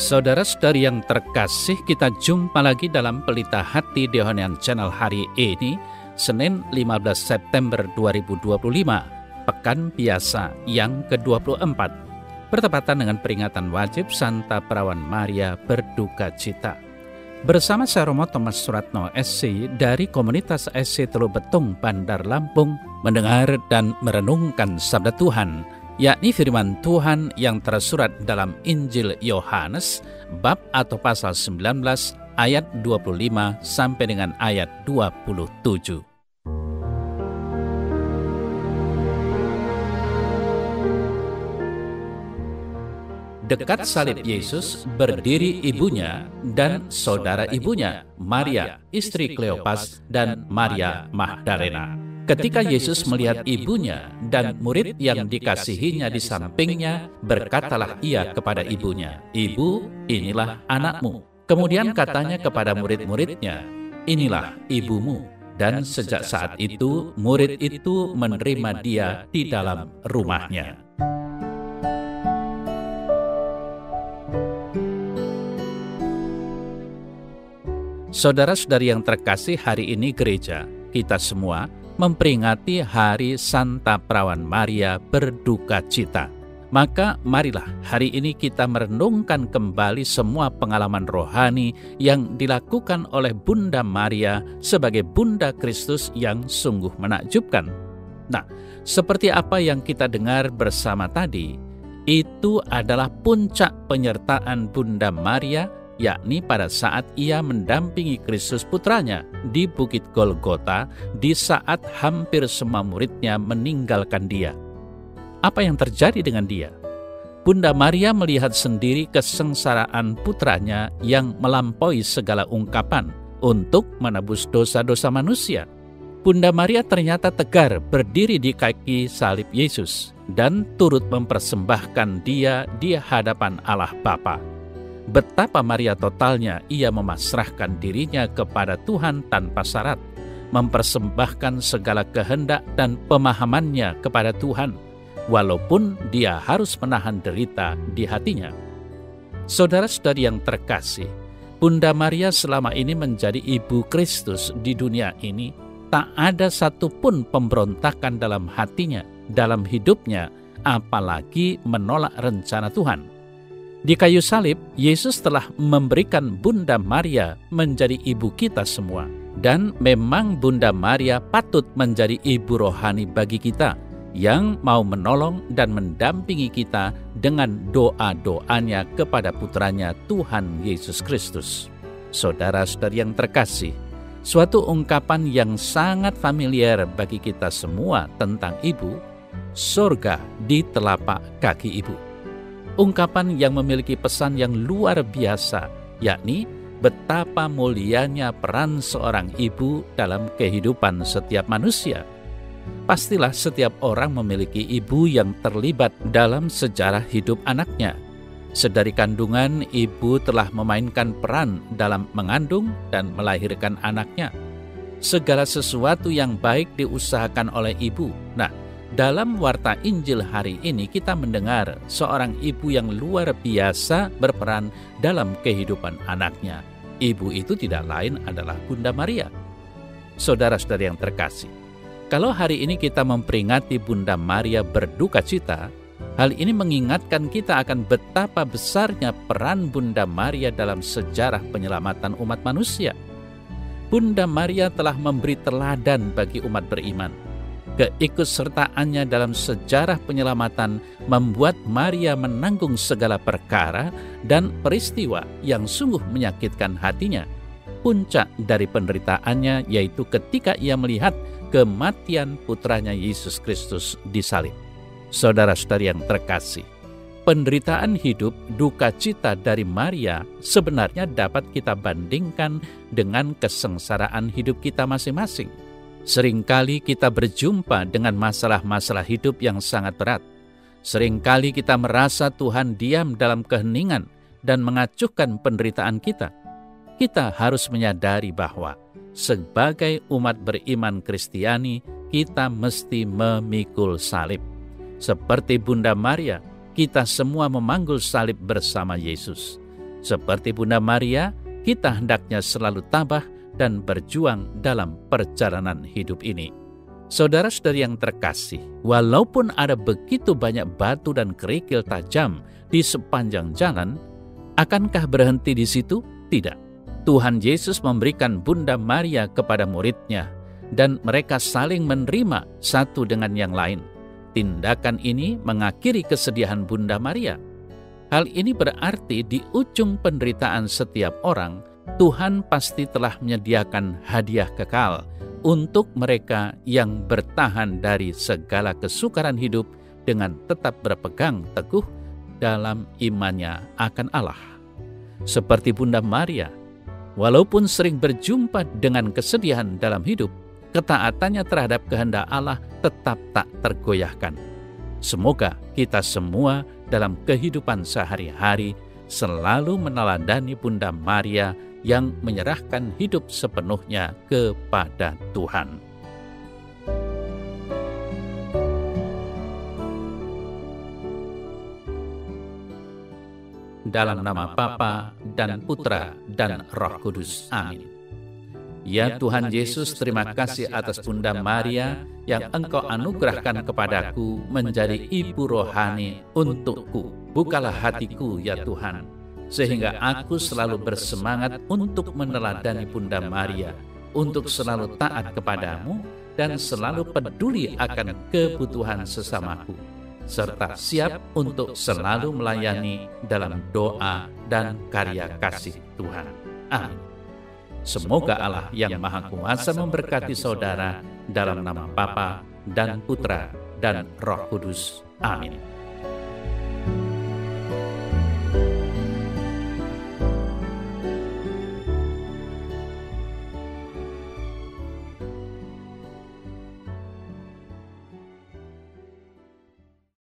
Saudara-saudari yang terkasih, kita jumpa lagi dalam Pelita Hati di Honian Channel hari ini, Senin 15 September 2025, Pekan Biasa yang ke-24, bertepatan dengan peringatan wajib Santa Perawan Maria Berduka Cita. Bersama saya Romo Thomas Suratno SC dari Komunitas SC Teluk Betung, Bandar Lampung, mendengar dan merenungkan Sabda Tuhan, yakni firman Tuhan yang tersurat dalam Injil Yohanes bab atau pasal 19 ayat 25 sampai dengan ayat 27. Dekat salib Yesus berdiri ibunya dan saudara ibunya, Maria, istri Kleopas, dan Maria Magdalena. Ketika Yesus melihat ibunya dan murid yang dikasihinya di sampingnya, berkatalah ia kepada ibunya, "Ibu, inilah anakmu." Kemudian katanya kepada murid-muridnya, "Inilah ibumu." Dan sejak saat itu, murid itu menerima dia di dalam rumahnya. Saudara-saudari yang terkasih, hari ini gereja, kita semua memperingati Hari Santa Perawan Maria Berduka Cita. Maka marilah hari ini kita merenungkan kembali semua pengalaman rohani yang dilakukan oleh Bunda Maria sebagai Bunda Kristus yang sungguh menakjubkan. Nah, seperti apa yang kita dengar bersama tadi, itu adalah puncak penyertaan Bunda Maria, yakni pada saat ia mendampingi Kristus putranya di Bukit Golgota di saat hampir semua muridnya meninggalkan dia. Apa yang terjadi dengan dia? Bunda Maria melihat sendiri kesengsaraan putranya yang melampaui segala ungkapan untuk menebus dosa-dosa manusia. Bunda Maria ternyata tegar berdiri di kaki salib Yesus dan turut mempersembahkan dia di hadapan Allah Bapa. Betapa Maria totalnya ia memasrahkan dirinya kepada Tuhan tanpa syarat, mempersembahkan segala kehendak dan pemahamannya kepada Tuhan, walaupun dia harus menahan derita di hatinya. Saudara-saudari yang terkasih, Bunda Maria selama ini menjadi Ibu Kristus di dunia ini. Tak ada satupun pemberontakan dalam hatinya, dalam hidupnya, apalagi menolak rencana Tuhan. Di kayu salib, Yesus telah memberikan Bunda Maria menjadi ibu kita semua. Dan memang Bunda Maria patut menjadi ibu rohani bagi kita, yang mau menolong dan mendampingi kita dengan doa-doanya kepada putranya Tuhan Yesus Kristus. Saudara-saudari yang terkasih, suatu ungkapan yang sangat familiar bagi kita semua tentang ibu, surga di telapak kaki ibu. Ungkapan yang memiliki pesan yang luar biasa, yakni betapa mulianya peran seorang ibu dalam kehidupan setiap manusia. Pastilah setiap orang memiliki ibu yang terlibat dalam sejarah hidup anaknya. Sedari kandungan, ibu telah memainkan peran dalam mengandung dan melahirkan anaknya. Segala sesuatu yang baik diusahakan oleh ibu. Nah, dalam Warta Injil hari ini kita mendengar seorang ibu yang luar biasa berperan dalam kehidupan anaknya. Ibu itu tidak lain adalah Bunda Maria. Saudara-saudari yang terkasih, kalau hari ini kita memperingati Bunda Maria Berduka Cita, hal ini mengingatkan kita akan betapa besarnya peran Bunda Maria dalam sejarah penyelamatan umat manusia. Bunda Maria telah memberi teladan bagi umat beriman. Keikutsertaannya dalam sejarah penyelamatan membuat Maria menanggung segala perkara dan peristiwa yang sungguh menyakitkan hatinya. Puncak dari penderitaannya yaitu ketika ia melihat kematian putranya Yesus Kristus di salib. Saudara-saudari yang terkasih, penderitaan hidup, duka cita dari Maria sebenarnya dapat kita bandingkan dengan kesengsaraan hidup kita masing-masing. Seringkali kita berjumpa dengan masalah-masalah hidup yang sangat berat. Seringkali kita merasa Tuhan diam dalam keheningan dan mengacuhkan penderitaan kita. Kita harus menyadari bahwa sebagai umat beriman Kristiani, kita mesti memikul salib. Seperti Bunda Maria, kita semua memanggul salib bersama Yesus. Seperti Bunda Maria, kita hendaknya selalu tabah dan berjuang dalam perjalanan hidup ini. Saudara-saudari yang terkasih, walaupun ada begitu banyak batu dan kerikil tajam di sepanjang jalan, akankah berhenti di situ? Tidak. Tuhan Yesus memberikan Bunda Maria kepada muridnya, dan mereka saling menerima satu dengan yang lain. Tindakan ini mengakhiri kesedihan Bunda Maria. Hal ini berarti di ujung penderitaan setiap orang, Tuhan pasti telah menyediakan hadiah kekal untuk mereka yang bertahan dari segala kesukaran hidup dengan tetap berpegang teguh dalam imannya akan Allah. Seperti Bunda Maria, walaupun sering berjumpa dengan kesedihan dalam hidup, ketaatannya terhadap kehendak Allah tetap tak tergoyahkan. Semoga kita semua dalam kehidupan sehari-hari selalu meneladani Bunda Maria yang menyerahkan hidup sepenuhnya kepada Tuhan. Dalam nama Bapa dan Putra dan Roh Kudus. Amin. Ya Tuhan Yesus, terima kasih atas Bunda Maria yang Engkau anugerahkan kepadaku menjadi ibu rohani untukku. Bukalah hatiku ya Tuhan, sehingga aku selalu bersemangat untuk meneladani Bunda Maria, untuk selalu taat kepadamu dan selalu peduli akan kebutuhan sesamaku, serta siap untuk selalu melayani dalam doa dan karya kasih Tuhan. Amin. Semoga Allah yang Maha Kuasa memberkati saudara dalam nama Bapa dan Putra dan Roh Kudus. Amin.